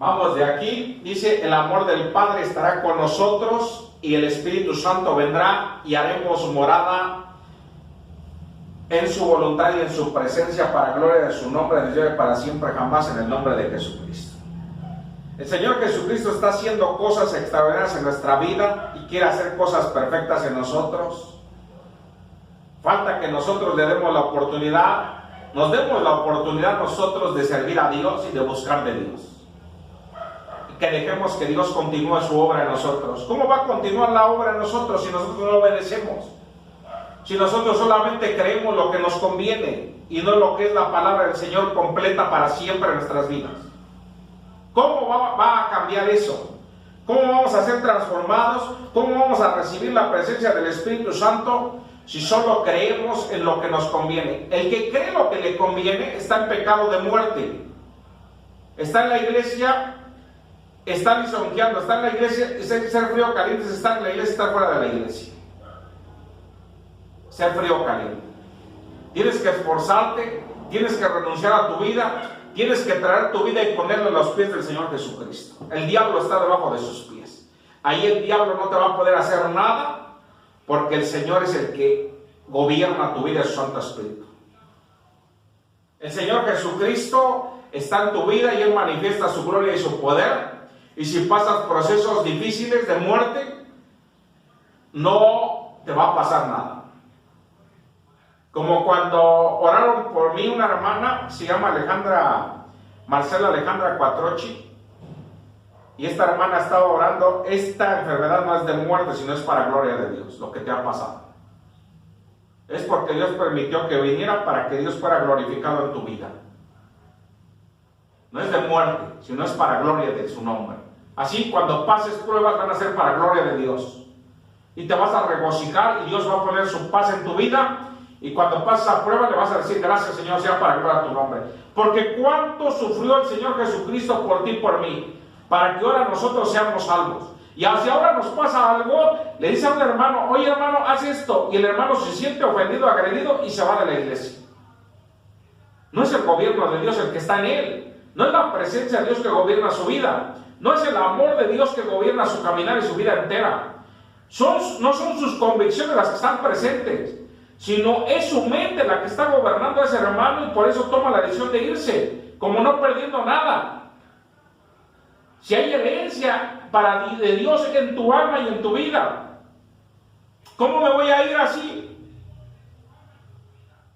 Vamos de aquí, dice, el amor del Padre estará con nosotros y el Espíritu Santo vendrá y haremos morada en su voluntad y en su presencia para gloria de su nombre, desde hoy para siempre jamás, en el nombre de Jesucristo. El Señor Jesucristo está haciendo cosas extraordinarias en nuestra vida y quiere hacer cosas perfectas en nosotros. Falta que nosotros le demos la oportunidad, nos demos la oportunidad nosotros de servir a Dios y de buscar de Dios. Que dejemos que Dios continúe su obra en nosotros. ¿Cómo va a continuar la obra en nosotros si nosotros no obedecemos? Si nosotros solamente creemos lo que nos conviene y no lo que es la palabra del Señor completa para siempre en nuestras vidas. ¿Cómo va a cambiar eso? ¿Cómo vamos a ser transformados? ¿Cómo vamos a recibir la presencia del Espíritu Santo si solo creemos en lo que nos conviene? El que cree lo que le conviene está en pecado de muerte. Está en la iglesia, está lisonjeando, está en la iglesia, ser frío o caliente es estar en la iglesia, estar fuera de la iglesia. Ser frío o caliente. Tienes que esforzarte, tienes que renunciar a tu vida, tienes que traer tu vida y ponerla a los pies del Señor Jesucristo. El diablo está debajo de sus pies. Ahí el diablo no te va a poder hacer nada, porque el Señor es el que gobierna tu vida, su Santo Espíritu. El Señor Jesucristo está en tu vida y Él manifiesta su gloria y su poder. Y si pasas procesos difíciles de muerte, no te va a pasar nada. Como cuando oraron por mí una hermana, se llama Marcela Alejandra Cuatrochi, y esta hermana estaba orando. Esta enfermedad no es de muerte, sino es para gloria de Dios, lo que te ha pasado. Es porque Dios permitió que viniera para que Dios fuera glorificado en tu vida. No es de muerte, sino es para gloria de su nombre. Así, cuando pases pruebas, van a ser para gloria de Dios. Y te vas a regocijar y Dios va a poner su paz en tu vida. Y cuando pases a prueba, le vas a decir, gracias Señor, sea para gloria a tu nombre. Porque cuánto sufrió el Señor Jesucristo por ti y por mí, para que ahora nosotros seamos salvos. Y si ahora nos pasa algo, le dice a un hermano, oye hermano, haz esto. Y el hermano se siente ofendido, agredido y se va de la iglesia. No es el gobierno de Dios el que está en él. No es la presencia de Dios que gobierna su vida. No es el amor de Dios que gobierna su caminar y su vida entera. No son sus convicciones las que están presentes, sino es su mente la que está gobernando a ese hermano, y por eso toma la decisión de irse, como no perdiendo nada. Si hay herencia de Dios en tu alma y en tu vida, ¿cómo me voy a ir así?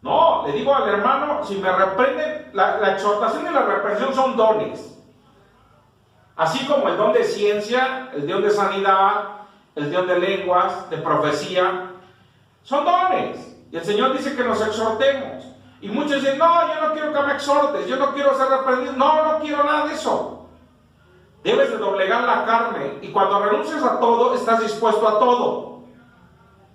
No, le digo al hermano, si me reprenden, la exhortación y la reprensión son dones. Así como el don de ciencia, el don de sanidad, el don de lenguas, de profecía, son dones. Y el Señor dice que nos exhortemos. Y muchos dicen, no, yo no quiero que me exhortes, yo no quiero ser reprendido. No quiero nada de eso. Debes de doblegar la carne. Y cuando renuncias a todo, estás dispuesto a todo.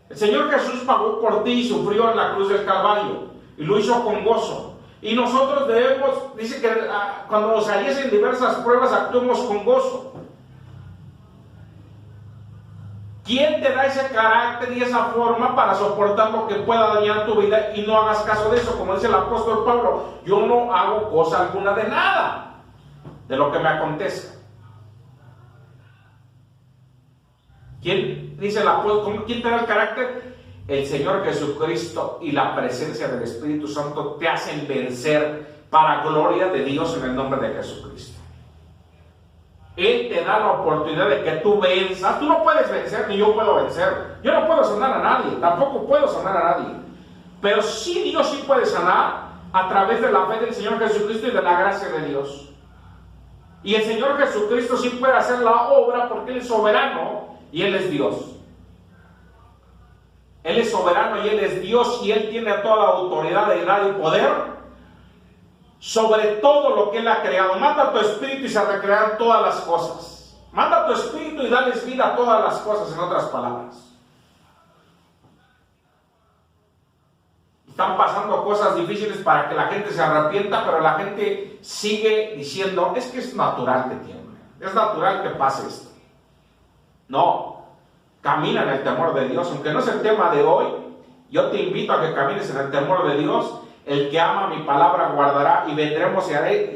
El Señor Jesús pagó por ti y sufrió en la cruz del Calvario. Y lo hizo con gozo. Y nosotros debemos, dice que cuando nos hallesen diversas pruebas, actuemos con gozo. ¿Quién te da ese carácter y esa forma para soportar lo que pueda dañar tu vida y no hagas caso de eso? Como dice el apóstol Pablo, yo no hago cosa alguna de nada de lo que me acontezca. ¿Quién dice el apóstol? ¿Quién te da el carácter? El Señor Jesucristo y la presencia del Espíritu Santo te hacen vencer para gloria de Dios en el nombre de Jesucristo. Él te da la oportunidad de que tú venzas. Tú no puedes vencer, ni yo puedo vencer. Yo no puedo sanar a nadie, tampoco puedo sanar a nadie. Pero sí, Dios sí puede sanar a través de la fe del Señor Jesucristo y de la gracia de Dios. Y el Señor Jesucristo sí puede hacer la obra porque Él es soberano y Él es Dios. Él es soberano y Él es Dios, y Él tiene toda la autoridad, deidad y poder sobre todo lo que Él ha creado. Manda tu espíritu y se recrearán todas las cosas. Manda tu espíritu y dales vida a todas las cosas, en otras palabras. Están pasando cosas difíciles para que la gente se arrepienta, pero la gente sigue diciendo, es que es natural que tiemble, es natural que pase esto. No. Camina en el temor de Dios, aunque no es el tema de hoy. Yo te invito a que camines en el temor de Dios El que ama mi palabra guardará, y vendremos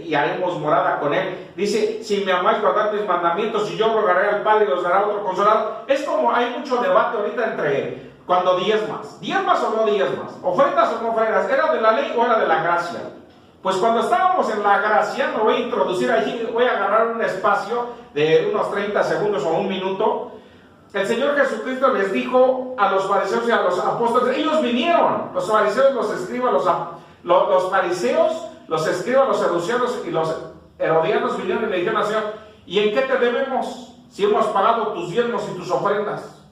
y haremos morada con él. Dice, si me amáis, guardad mis mandamientos, y yo rogaré al Padre y os dará otro consolador. Es como hay mucho debate ahorita entre cuando diezmas o no diezmas, ofrendas o no ofrendas, ¿era de la ley o era de la gracia? Pues cuando estábamos en la gracia, me voy a introducir allí, voy a agarrar un espacio de unos 30 segundos o un minuto. El Señor Jesucristo les dijo a los fariseos y a los apóstoles, ellos vinieron, los fariseos, los escribas, los fariseos, los escribas, los seduceos y los herodianos vinieron y le dijeron al Señor, ¿y en qué te debemos si hemos pagado tus diezmos y tus ofrendas?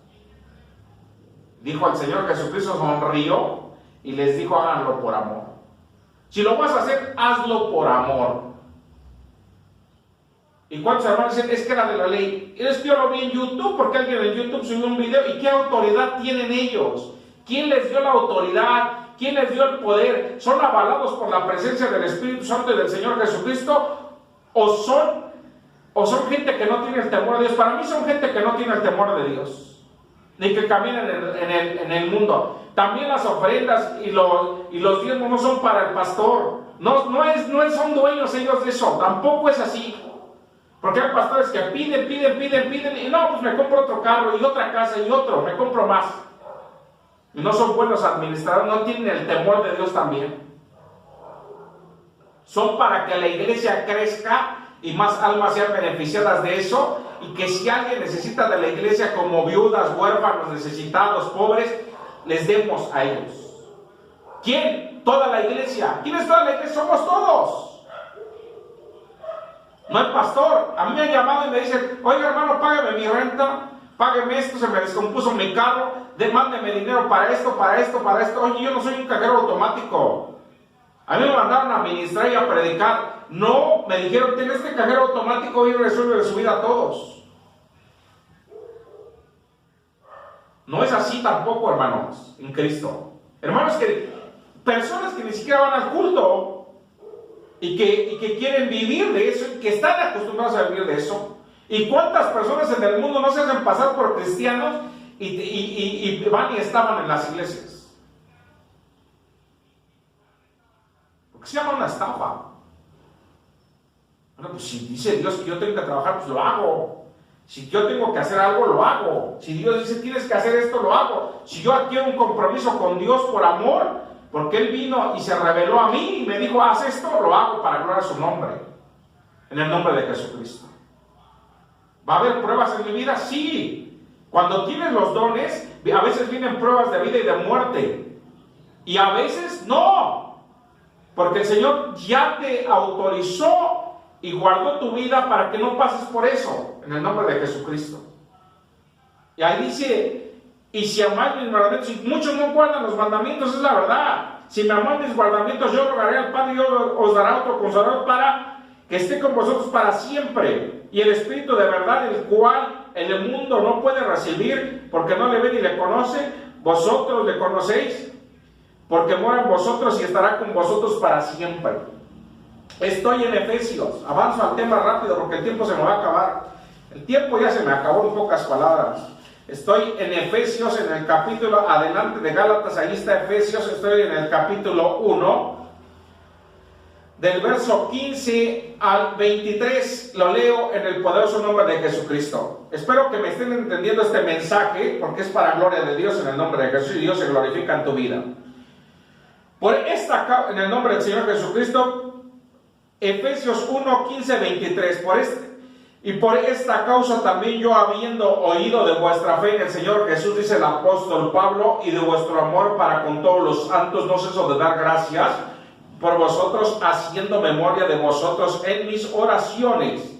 Dijo el Señor Jesucristo, sonrió y les dijo, háganlo por amor. Si lo vas a hacer, hazlo por amor. ¿Y cuántos hermanos dicen, es que era de la ley? Es que yo lo vi en YouTube, porque alguien en YouTube subió un video. ¿Y qué autoridad tienen ellos? ¿Quién les dio la autoridad? ¿Quién les dio el poder? ¿Son avalados por la presencia del Espíritu Santo y del Señor Jesucristo? ¿O son gente que no tiene el temor de Dios? Para mí son gente que no tiene el temor de Dios, ni que caminan en el mundo. También las ofrendas y los diezmos no son para el pastor. No son dueños ellos de eso. Tampoco es así. Porque hay pastores que piden, y no, pues me compro otro carro y otra casa y otro, me compro más. Y no son buenos administradores, no tienen el temor de Dios también. Son para que la iglesia crezca y más almas sean beneficiadas de eso, y que si alguien necesita de la iglesia como viudas, huérfanos, necesitados, pobres, les demos a ellos. ¿Quién? Toda la iglesia. ¿Quién es toda la iglesia? Somos todos. No el pastor. A mí me han llamado y me dicen, oiga hermano, págame mi renta, págame esto, se me descompuso mi carro, mándeme dinero para esto. Oye, yo no soy un cajero automático. A mí me mandaron a ministrar y a predicar. No, me dijeron, ten este cajero automático y resuelve su vida a todos. No es así tampoco, hermanos, en Cristo. Hermanos, personas que ni siquiera van al culto y que quieren vivir de eso, que están acostumbrados a vivir de eso. ¿Y cuántas personas en el mundo no se hacen pasar por cristianos y van y estaban en las iglesias? Porque se llama una estafa. Bueno, pues si dice Dios que yo tengo que trabajar, pues lo hago. Si yo tengo que hacer algo, lo hago. Si Dios dice tienes que hacer esto, lo hago. Si yo adquiero un compromiso con Dios por amor, porque Él vino y se reveló a mí y me dijo, haz esto, lo hago para gloria a su nombre. En el nombre de Jesucristo. ¿Va a haber pruebas en mi vida? Sí. Cuando tienes los dones, a veces vienen pruebas de vida y de muerte. Y a veces no. Porque el Señor ya te autorizó y guardó tu vida para que no pases por eso. En el nombre de Jesucristo. Y ahí dice, y si amáis mis mandamientos, y muchos no guardan los mandamientos, es la verdad. Si me amáis mis mandamientos, yo rogaré al Padre y os dará otro consolador para que esté con vosotros para siempre. Y el Espíritu de verdad, el cual el mundo no puede recibir, porque no le ve ni le conoce, vosotros le conocéis, porque mora en vosotros y estará con vosotros para siempre. Estoy en Efesios. Avanzo al tema rápido porque el tiempo se me va a acabar. El tiempo ya se me acabó en pocas palabras. Estoy en Efesios, en el capítulo, adelante de Gálatas, ahí está Efesios, estoy en el capítulo 1, del verso 15 al 23, lo leo en el poderoso nombre de Jesucristo. Espero que me estén entendiendo este mensaje, porque es para gloria de Dios, en el nombre de Jesús, y Dios se glorifica en tu vida. En el nombre del Señor Jesucristo, Efesios 1, 15, 23, y por esta causa también yo, habiendo oído de vuestra fe en el Señor Jesús, dice el apóstol Pablo, y de vuestro amor para con todos los santos, no ceso de dar gracias por vosotros, haciendo memoria de vosotros en mis oraciones,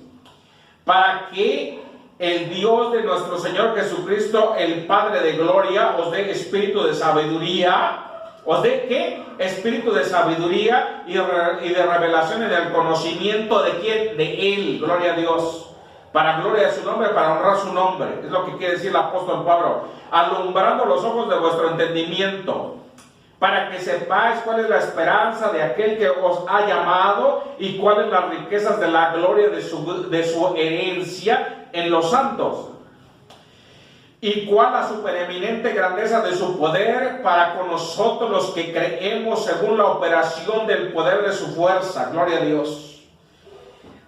para que el Dios de nuestro Señor Jesucristo, el Padre de gloria, os dé espíritu de sabiduría. ¿Os dé qué? Espíritu de sabiduría y de revelación en el conocimiento de quién, de Él, gloria a Dios, para gloria de su nombre, para honrar su nombre. Es lo que quiere decir el apóstol Pablo, alumbrando los ojos de vuestro entendimiento, para que sepáis cuál es la esperanza de aquel que os ha llamado y cuáles las riquezas de la gloria de su herencia en los santos. y cuál la supereminente grandeza de su poder para con nosotros los que creemos según la operación del poder de su fuerza, gloria a Dios,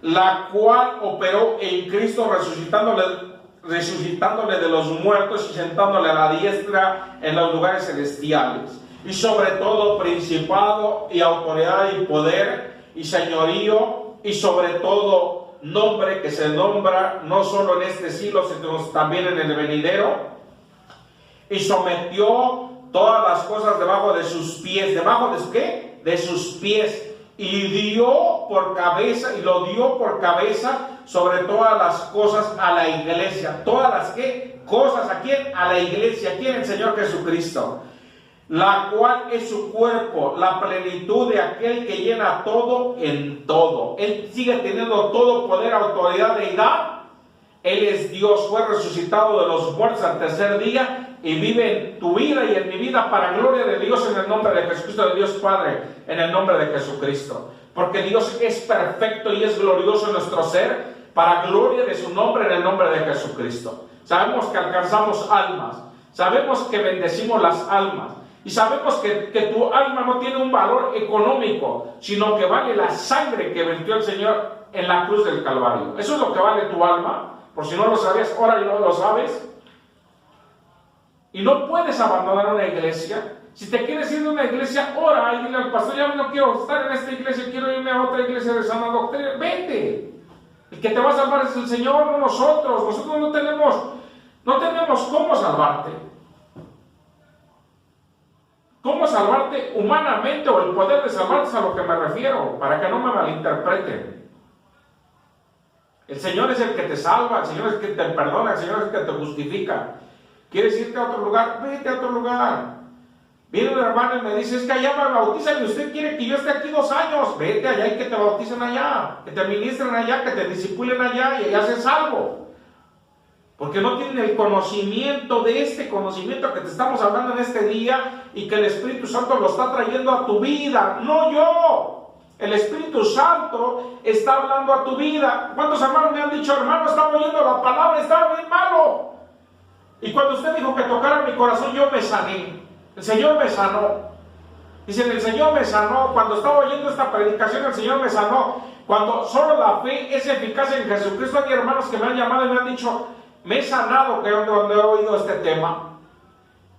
la cual operó en Cristo resucitándole de los muertos y sentándole a la diestra en los lugares celestiales, y sobre todo principado y autoridad y poder y señorío, y sobre todo nombre que se nombra no solo en este siglo, sino también en el venidero, y sometió todas las cosas debajo de sus pies. ¿Debajo de qué? De sus pies. Y dio por cabeza, y lo dio por cabeza sobre todas las cosas a la iglesia. ¿Todas las qué? Cosas. ¿A quién? A la iglesia. ¿A quién? El Señor Jesucristo, la cual es su cuerpo, la plenitud de aquel que llena todo en todo. Él sigue teniendo todo poder, autoridad, deidad. Él es Dios, fue resucitado de los muertos al tercer día y vive en tu vida y en mi vida para gloria de Dios, en el nombre de Jesucristo, de Dios Padre, en el nombre de Jesucristo. Porque Dios es perfecto y es glorioso en nuestro ser, para gloria de su nombre, en el nombre de Jesucristo. Sabemos que alcanzamos almas, sabemos que bendecimos las almas, y sabemos que tu alma no tiene un valor económico, sino que vale la sangre que vertió el Señor en la cruz del Calvario. Eso es lo que vale tu alma. Por si no lo sabías, ahora ya no lo sabes. Y no puedes abandonar una iglesia. Si te quieres ir de una iglesia, ora y dile al pastor: ya no quiero estar en esta iglesia, quiero irme a otra iglesia de sana doctrina. Vete. El que te va a salvar es el Señor, no nosotros. Nosotros no tenemos cómo salvarte. ¿Cómo salvarte humanamente, o el poder de salvarte es a lo que me refiero, para que no me malinterpreten? El Señor es el que te salva, el Señor es el que te perdona, el Señor es el que te justifica. ¿Quieres irte a otro lugar? Vete a otro lugar. Viene un hermano y me dice: es que allá me bautizan y usted quiere que yo esté aquí 2 años. Vete allá y que te bauticen allá, que te ministren allá, que te discipulen allá, y allá se salvo. Porque no tienen el conocimiento de este conocimiento que te estamos hablando en este día, y que el Espíritu Santo lo está trayendo a tu vida, no yo. El Espíritu Santo está hablando a tu vida. ¿Cuántos hermanos me han dicho: hermano, estaba oyendo la palabra, estaba bien malo? Y cuando usted dijo que tocara mi corazón, yo me sané. El Señor me sanó. Dicen: el Señor me sanó. Cuando estaba oyendo esta predicación, el Señor me sanó. Cuando solo la fe es eficaz en Jesucristo. Hay hermanos que me han llamado y me han dicho: me he sanado cuando he oído este tema.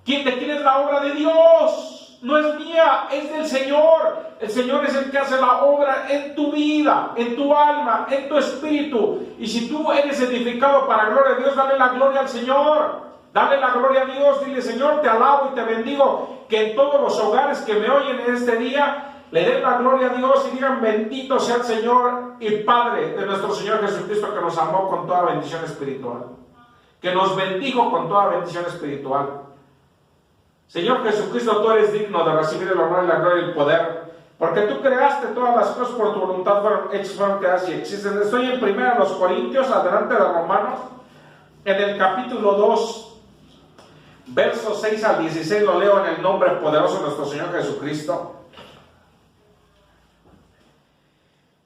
¿De quién es la obra de Dios? No es mía, es del Señor. El Señor es el que hace la obra en tu vida, en tu alma, en tu espíritu. Y si tú eres edificado para gloria de Dios, dale la gloria al Señor. Dale la gloria a Dios. Dile: Señor, te alabo y te bendigo. Que en todos los hogares que me oyen en este día le den la gloria a Dios y digan: bendito sea el Señor y Padre de nuestro Señor Jesucristo, que nos amó con toda bendición espiritual, que nos bendijo con toda bendición espiritual. Señor Jesucristo, tú eres digno de recibir el honor, la gloria y el poder, porque tú creaste todas las cosas por tu voluntad, fueron hechas, fueron creadas y existen. Estoy en 1 Corintios, adelante de Romanos, en el capítulo 2, versos 6 al 16, lo leo en el nombre poderoso de nuestro Señor Jesucristo.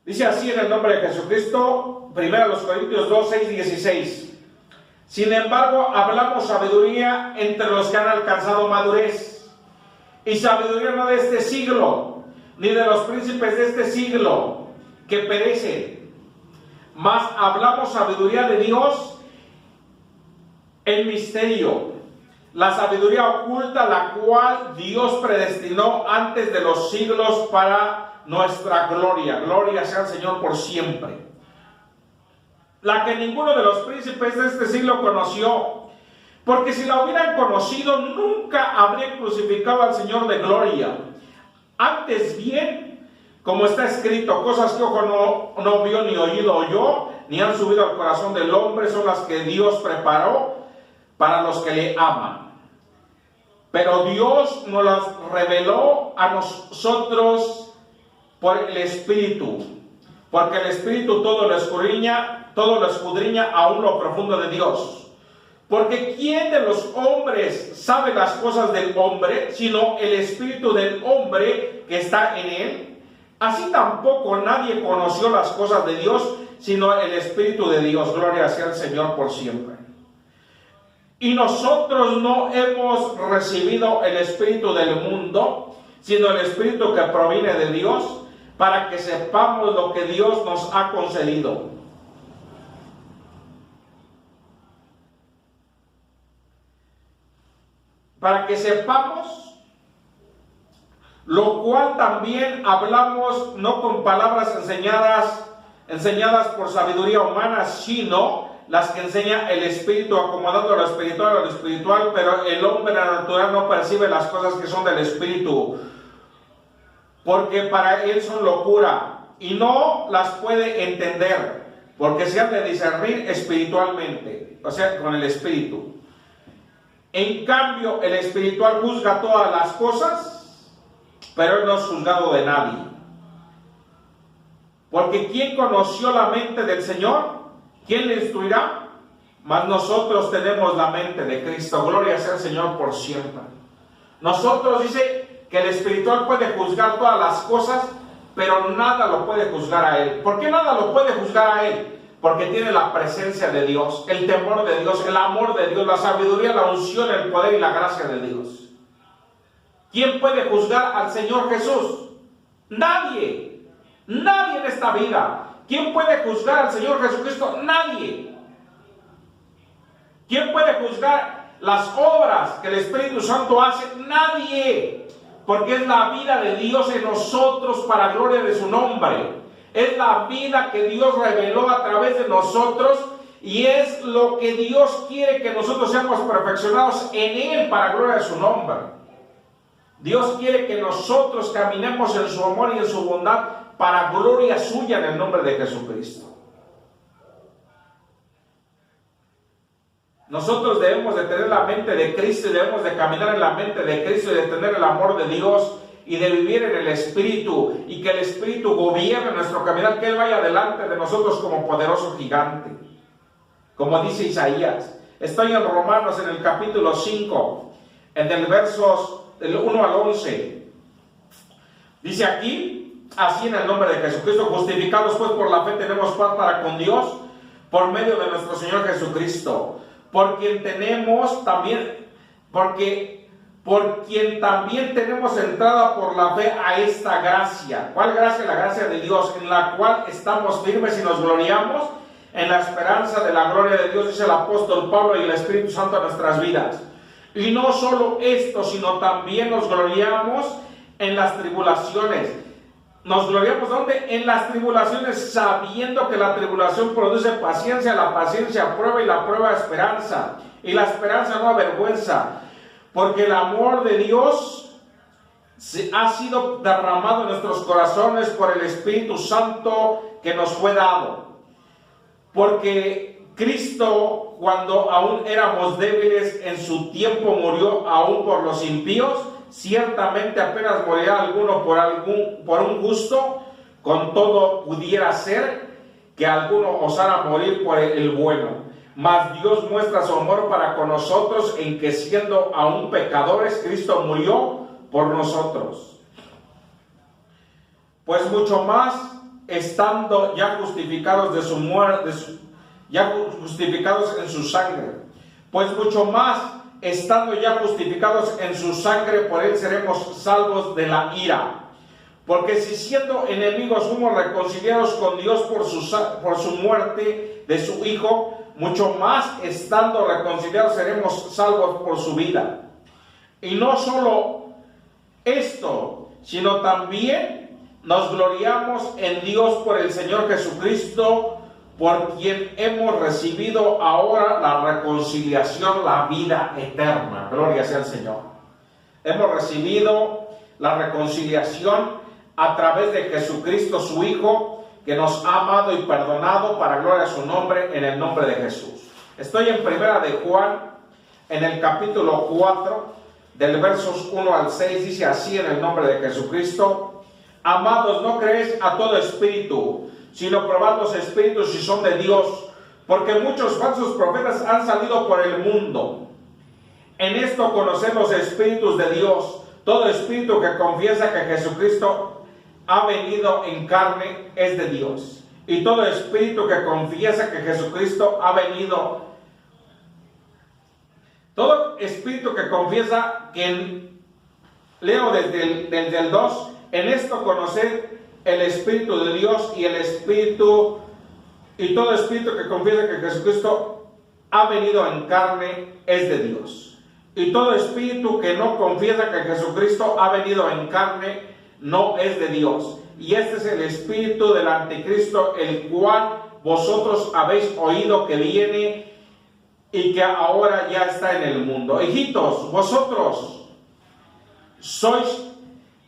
Dice así en el nombre de Jesucristo, 1 Corintios 2, 6, 16. Sin embargo, hablamos sabiduría entre los que han alcanzado madurez, y sabiduría no de este siglo, ni de los príncipes de este siglo, que perecen, mas hablamos sabiduría de Dios en misterio, la sabiduría oculta, la cual Dios predestinó antes de los siglos para nuestra gloria. Gloria sea al Señor por siempre. La que ninguno de los príncipes de este siglo conoció, porque si la hubieran conocido, nunca habrían crucificado al Señor de gloria. Antes bien, como está escrito: cosas que ojo no vio, ni oído oyó, ni han subido al corazón del hombre, son las que Dios preparó para los que le aman. Pero Dios nos las reveló a nosotros por el Espíritu, porque el Espíritu todo lo escudriña aún lo profundo de Dios. Porque ¿quién de los hombres sabe las cosas del hombre, sino el espíritu del hombre que está en él? Así tampoco nadie conoció las cosas de Dios, sino el Espíritu de Dios. Gloria sea al Señor por siempre. Y nosotros no hemos recibido el espíritu del mundo, sino el espíritu que proviene de Dios, para que sepamos lo que Dios nos ha concedido. Para que sepamos, lo cual también hablamos no con palabras enseñadas por sabiduría humana, sino las que enseña el Espíritu, acomodando lo espiritual a lo espiritual, pero el hombre natural no percibe las cosas que son del Espíritu, porque para él son locura, y no las puede entender, porque se han de discernir espiritualmente, o sea, con el Espíritu. En cambio, el espiritual juzga todas las cosas, pero él no es juzgado de nadie. Porque ¿quién conoció la mente del Señor? ¿Quién le instruirá? Mas nosotros tenemos la mente de Cristo. Gloria sea al Señor por siempre. Nosotros, dice que el espiritual puede juzgar todas las cosas, pero nada lo puede juzgar a él. ¿Por qué nada lo puede juzgar a él? Porque tiene la presencia de Dios, el temor de Dios, el amor de Dios, la sabiduría, la unción, el poder y la gracia de Dios. ¿Quién puede juzgar al Señor Jesús? Nadie. Nadie en esta vida. ¿Quién puede juzgar al Señor Jesucristo? Nadie. ¿Quién puede juzgar las obras que el Espíritu Santo hace? Nadie. Porque es la vida de Dios en nosotros para gloria de su nombre. Es la vida que Dios reveló a través de nosotros y es lo que Dios quiere que nosotros seamos perfeccionados en Él para gloria de su nombre. Dios quiere que nosotros caminemos en su amor y en su bondad para gloria suya en el nombre de Jesucristo. Nosotros debemos de tener la mente de Cristo y debemos de caminar en la mente de Cristo y de tener el amor de Dios y de vivir en el Espíritu, y que el Espíritu gobierne nuestro caminar, que Él vaya delante de nosotros como poderoso gigante, como dice Isaías. Estoy en Romanos en el capítulo 5, en el versos del 1 al 11. Dice aquí, así en el nombre de Jesucristo, justificados pues por la fe tenemos paz para con Dios, por medio de nuestro Señor Jesucristo, por quien también tenemos entrada por la fe a esta gracia. ¿Cuál gracia? La gracia de Dios, en la cual estamos firmes y nos gloriamos en la esperanza de la gloria de Dios, dice el apóstol Pablo, y el Espíritu Santo en nuestras vidas. Y no solo esto, sino también nos gloriamos en las tribulaciones. ¿Nos gloriamos dónde? En las tribulaciones, sabiendo que la tribulación produce paciencia, la paciencia prueba y la prueba esperanza. Y la esperanza no avergüenza, porque el amor de Dios ha sido derramado en nuestros corazones por el Espíritu Santo que nos fue dado. Porque Cristo, cuando aún éramos débiles, en su tiempo murió aún por los impíos. Ciertamente apenas morirá alguno por un justo, con todo pudiera ser que alguno osara morir por el bueno. Mas Dios muestra su amor para con nosotros en que, siendo aún pecadores, Cristo murió por nosotros. Pues mucho más, estando ya justificados de su muerte, ya justificados en su sangre, pues mucho más, estando ya justificados en su sangre, por él seremos salvos de la ira. Porque si siendo enemigos fuimos reconciliados con Dios por su muerte de su Hijo, mucho más estando reconciliados seremos salvos por su vida. Y no solo esto, sino también nos gloriamos en Dios por el Señor Jesucristo, por quien hemos recibido ahora la reconciliación, la vida eterna. Gloria sea al Señor. Hemos recibido la reconciliación a través de Jesucristo, su Hijo, que nos ha amado y perdonado para gloria a su nombre, en el nombre de Jesús. Estoy en Primera de Juan, en el capítulo 4, del versos 1 al 6, dice así en el nombre de Jesucristo: amados, no creéis a todo espíritu, sino probad los espíritus si son de Dios, porque muchos falsos profetas han salido por el mundo. En esto conocen los espíritus de Dios. Todo espíritu que confiesa que Jesucristo ha venido en carne es de Dios. Y todo espíritu que confiesa que Jesucristo ha venido Todo espíritu que confiesa que, leo desde el 2, en esto conocer el Espíritu de Dios y todo espíritu que confiesa que Jesucristo ha venido en carne es de Dios. Y todo espíritu que no confiesa que Jesucristo ha venido en carne no es de Dios. Y este es el espíritu del anticristo, el cual vosotros habéis oído que viene y que ahora ya está en el mundo. Hijitos, vosotros sois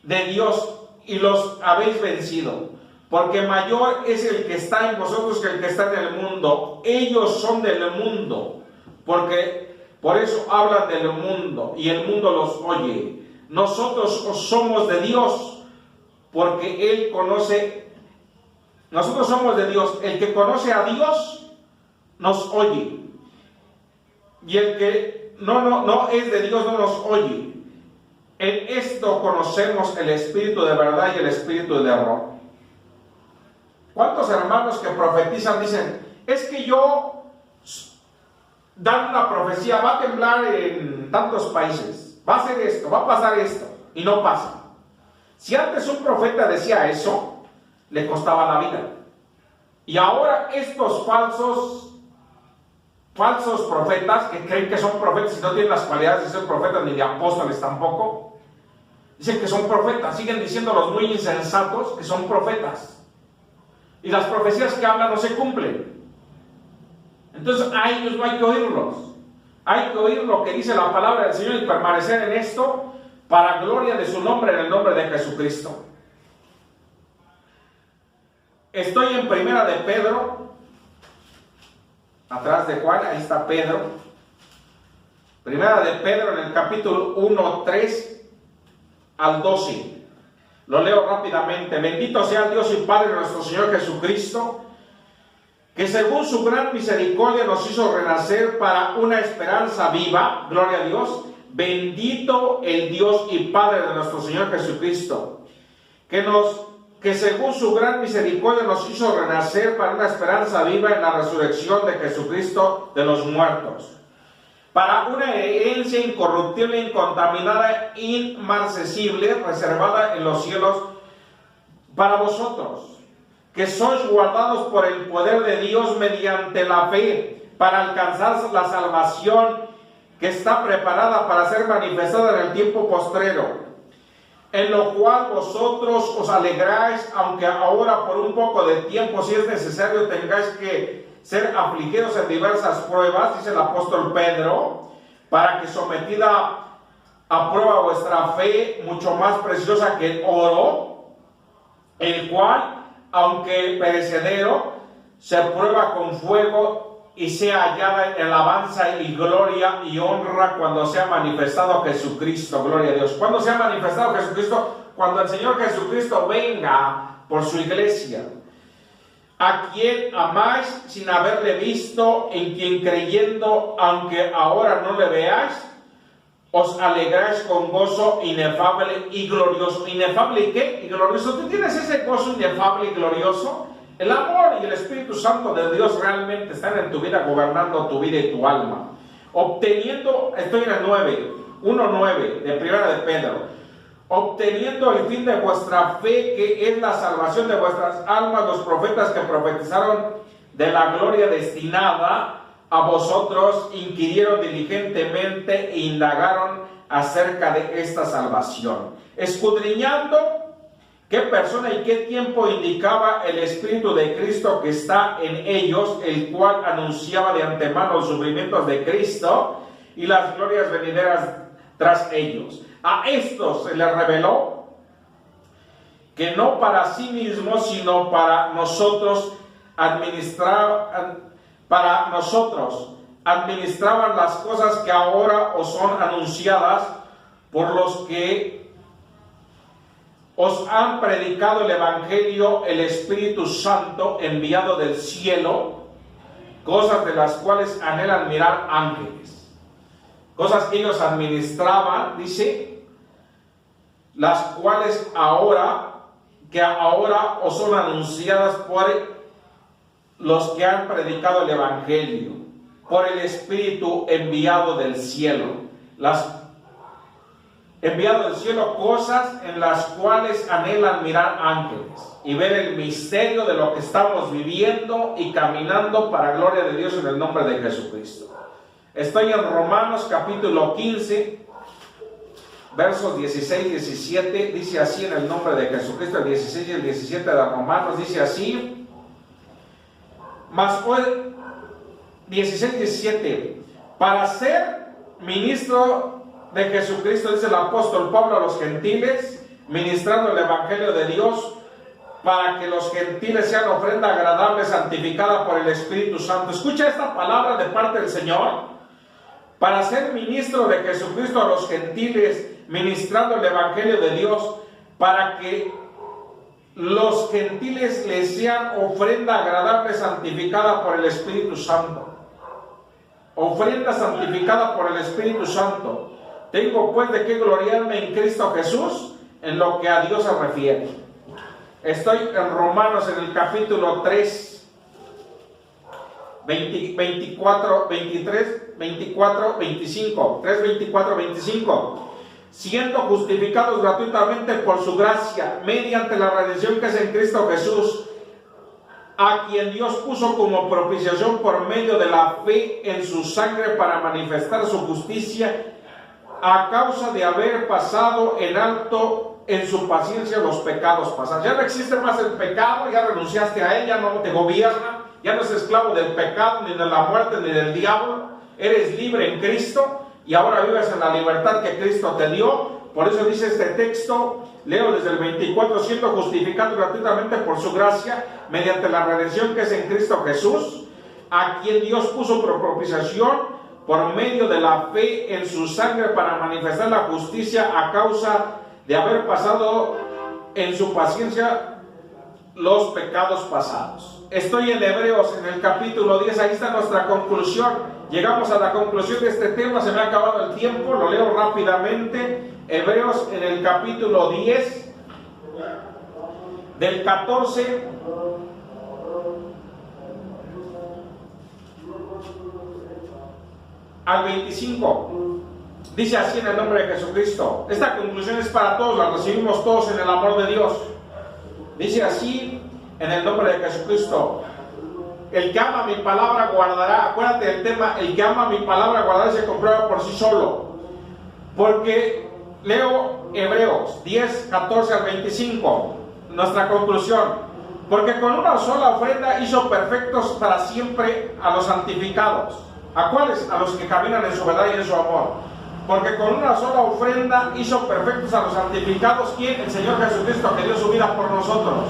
de Dios y los habéis vencido, porque mayor es el que está en vosotros que el que está en el mundo. Ellos son del mundo, por eso hablan del mundo y el mundo los oye. Nosotros somos de Dios, porque Él conoce. Nosotros somos de Dios. El que conoce a Dios nos oye, y el que no es de Dios no nos oye. En esto conocemos el espíritu de verdad y el espíritu de error. ¿Cuántos hermanos que profetizan dicen, es que yo dan una profecía, va a temblar en tantos países, va a hacer esto, va a pasar esto, y no pasa? Si antes un profeta decía eso, le costaba la vida. Y ahora estos falsos profetas, que creen que son profetas y no tienen las cualidades de ser profetas ni de apóstoles tampoco, dicen que son profetas, siguen diciendo los muy insensatos que son profetas. Y las profecías que hablan no se cumplen. Entonces a ellos no hay que oírlos. Hay que oír lo que dice la palabra del Señor y permanecer en esto para gloria de su nombre, en el nombre de Jesucristo. Estoy en Primera de Pedro, atrás de Juan, ahí está Pedro. Primera de Pedro en el capítulo 1, 3 al 12. Lo leo rápidamente. Bendito sea el Dios y Padre de nuestro Señor Jesucristo, que según su gran misericordia nos hizo renacer para una esperanza viva. Gloria a Dios. Bendito el Dios y Padre de nuestro Señor Jesucristo, que según su gran misericordia nos hizo renacer para una esperanza viva en la resurrección de Jesucristo de los muertos, para una herencia incorruptible, incontaminada, inmarcesible, reservada en los cielos para vosotros, que sois guardados por el poder de Dios mediante la fe, para alcanzar la salvación que está preparada para ser manifestada en el tiempo postrero, en lo cual vosotros os alegráis, aunque ahora por un poco de tiempo, si es necesario, tengáis que ser afligidos en diversas pruebas, dice el apóstol Pedro, para que sometida a prueba vuestra fe, mucho más preciosa que el oro, el cual, aunque perecedero, se prueba con fuego y sea hallada en alabanza y gloria y honra cuando sea manifestado Jesucristo. Gloria a Dios. ¿Cuándo sea manifestado Jesucristo? Cuando el Señor Jesucristo venga por su iglesia, a quien amáis sin haberle visto, en quien creyendo, aunque ahora no le veáis, os alegráis con gozo inefable y glorioso. ¿Inefable y qué? Y glorioso. ¿Tú tienes ese gozo inefable y glorioso? El amor y el Espíritu Santo de Dios realmente están en tu vida, gobernando tu vida y tu alma. Obteniendo, estoy en el 1:9 de Primera de Pedro, obteniendo el fin de vuestra fe, que es la salvación de vuestras almas. Los profetas que profetizaron de la gloria destinada a vosotros inquirieron diligentemente e indagaron acerca de esta salvación, escudriñando qué persona y qué tiempo indicaba el Espíritu de Cristo que está en ellos, el cual anunciaba de antemano los sufrimientos de Cristo y las glorias venideras tras ellos. A estos se les reveló que no para sí mismos, sino para nosotros administraban las cosas que ahora os son anunciadas por los que os han predicado el Evangelio, el Espíritu Santo enviado del cielo, cosas de las cuales anhelan mirar ángeles. Cosas que ellos administraban, dice, las cuales ahora os son anunciadas por los que han predicado el Evangelio. por el Espíritu enviado del cielo. Enviado del cielo, cosas en las cuales anhelan mirar ángeles y ver el misterio de lo que estamos viviendo y caminando para gloria de Dios en el nombre de Jesucristo. Estoy en Romanos capítulo 15, versos 16 y 17, dice así en el nombre de Jesucristo, el 16 y el 17 de Romanos, dice así, mas hoy, 16 y 17, para ser ministro de Jesucristo, dice el apóstol Pablo a los gentiles, ministrando el evangelio de Dios, para que los gentiles sean ofrenda agradable, santificada por el Espíritu Santo. Escucha esta palabra de parte del Señor. Para ser ministro de Jesucristo a los gentiles, ministrando el evangelio de Dios, para que los gentiles les sean ofrenda agradable, santificada por el Espíritu Santo. Ofrenda santificada por el Espíritu Santo. Tengo pues de qué gloriarme en Cristo Jesús en lo que a Dios se refiere. Estoy en Romanos en el capítulo 3, 24, 23, 24, 25. 3, 24, 25. Siendo justificados gratuitamente por su gracia, mediante la redención que es en Cristo Jesús, a quien Dios puso como propiciación por medio de la fe en su sangre para manifestar su justicia, a causa de haber pasado en alto en su paciencia los pecados pasados. Ya no existe más el pecado, ya renunciaste a él, ya no te gobierna, ya no eres esclavo del pecado, ni de la muerte, ni del diablo. Eres libre en Cristo y ahora vives en la libertad que Cristo te dio. Por eso dice este texto, leo desde el 24, siendo justificado gratuitamente por su gracia, mediante la redención que es en Cristo Jesús, a quien Dios puso por propiciación por medio de la fe en su sangre para manifestar la justicia a causa de haber pasado en su paciencia los pecados pasados. Estoy en Hebreos en el capítulo 10, ahí está nuestra conclusión. Llegamos a la conclusión de este tema, se me ha acabado el tiempo, lo leo rápidamente. Hebreos en el capítulo 10, del 14 al 25. Dice así en el nombre de Jesucristo. Esta conclusión es para todos, la recibimos todos en el amor de Dios. Dice así en el nombre de Jesucristo: el que ama mi palabra guardará. Acuérdate del tema, el que ama mi palabra guardará y se comprueba por sí solo. Porque leo Hebreos 10, 14 al 25. Nuestra conclusión: porque con una sola ofrenda hizo perfectos para siempre a los santificados. ¿A cuáles? A los que caminan en su verdad y en su amor. Porque con una sola ofrenda hizo perfectos a los santificados. ¿Quién? El Señor Jesucristo, que dio su vida por nosotros.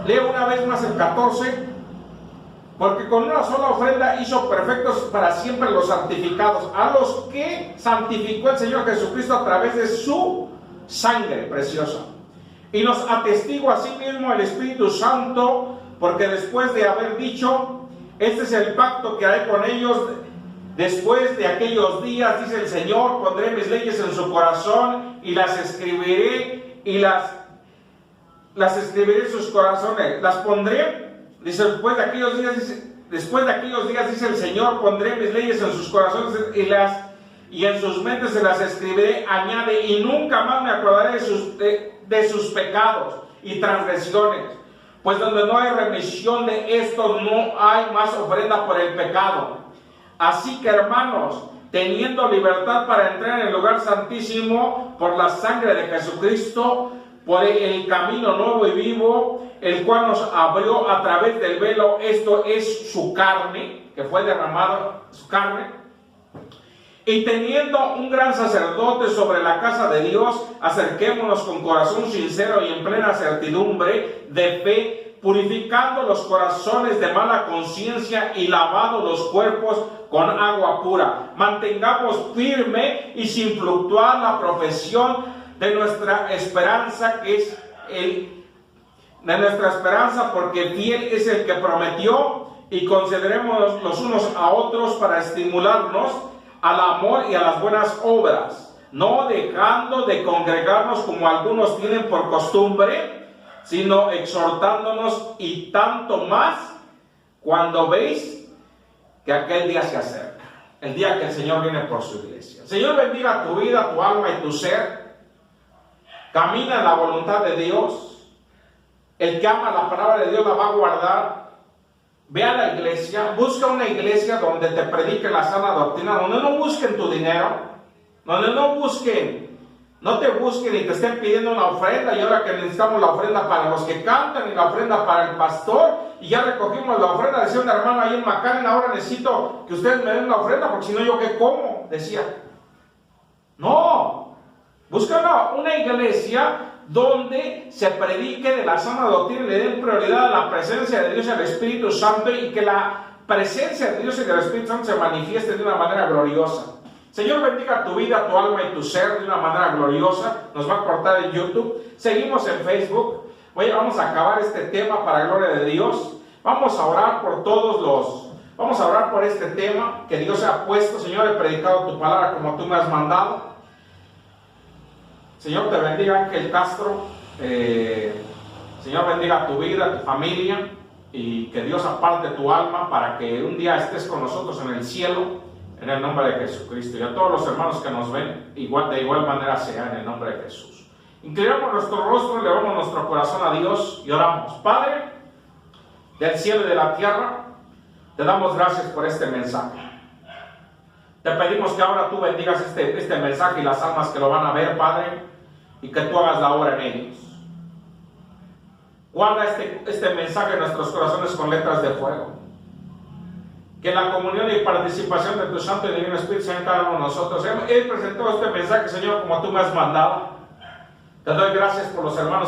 Leo una vez más el 14. Porque con una sola ofrenda hizo perfectos para siempre los santificados, a los que santificó el Señor Jesucristo a través de su sangre preciosa. Y nos atestigua a sí mismo el Espíritu Santo, porque después de haber dicho: este es el pacto que haré con ellos después de aquellos días, dice el Señor, pondré mis leyes en su corazón y las escribiré, y las escribiré en sus corazones. Las pondré, dice, después de aquellos días, dice el Señor, pondré mis leyes en sus corazones y en sus mentes se las escribiré, añade, y nunca más me acordaré de sus pecados y transgresiones. Pues donde no hay remisión de esto, no hay más ofrenda por el pecado. Así que, hermanos, teniendo libertad para entrar en el lugar santísimo por la sangre de Jesucristo, por el camino nuevo y vivo, el cual nos abrió a través del velo, esto es su carne, que fue derramado, su carne, y teniendo un gran sacerdote sobre la casa de Dios, acerquémonos con corazón sincero y en plena certidumbre de fe, purificando los corazones de mala conciencia y lavando los cuerpos con agua pura. Mantengamos firme y sin fluctuar la profesión de nuestra esperanza, que es de nuestra esperanza, porque fiel es el que prometió, y consideremos los unos a otros para estimularnos al amor y a las buenas obras, no dejando de congregarnos como algunos tienen por costumbre, sino exhortándonos, y tanto más cuando veis que aquel día se acerca, el día que el Señor viene por su iglesia. El Señor bendiga tu vida, tu alma y tu ser. Camina en la voluntad de Dios. El que ama la palabra de Dios la va a guardar. Ve a la iglesia, busca una iglesia donde te predique la sana doctrina, donde no busquen tu dinero, donde no te busquen y te estén pidiendo una ofrenda, y ahora que necesitamos la ofrenda para los que cantan y la ofrenda para el pastor, y ya recogimos la ofrenda, decía un hermano ahí en McAllen, ahora necesito que ustedes me den la ofrenda, porque si no yo qué como, decía. No, busca una iglesia donde se predique de la sana doctrina y le den prioridad a la presencia de Dios y al Espíritu Santo, y que la presencia de Dios y del Espíritu Santo se manifieste de una manera gloriosa. Señor, bendiga tu vida, tu alma y tu ser de una manera gloriosa. Nos va a cortar en YouTube. Seguimos en Facebook. Vamos a acabar este tema para gloria de Dios. Vamos a orar vamos a orar por este tema que Dios ha puesto. Señor, he predicado tu palabra como tú me has mandado. Señor, te bendiga, Ángel Castro. Señor, bendiga tu vida, tu familia, y que Dios aparte tu alma para que un día estés con nosotros en el cielo, en el nombre de Jesucristo. Y a todos los hermanos que nos ven, de igual manera sea en el nombre de Jesús. Inclinamos nuestro rostro, elevamos nuestro corazón a Dios y oramos. Padre del cielo y de la tierra, te damos gracias por este mensaje. Te pedimos que ahora tú bendigas este mensaje y las almas que lo van a ver, Padre, y que tú hagas la obra en ellos. Guarda este mensaje en nuestros corazones con letras de fuego. Que la comunión y participación de tu Santo y Divino Espíritu sea en cada uno de nosotros. He presentado este mensaje, Señor, como tú me has mandado. Te doy gracias por los hermanos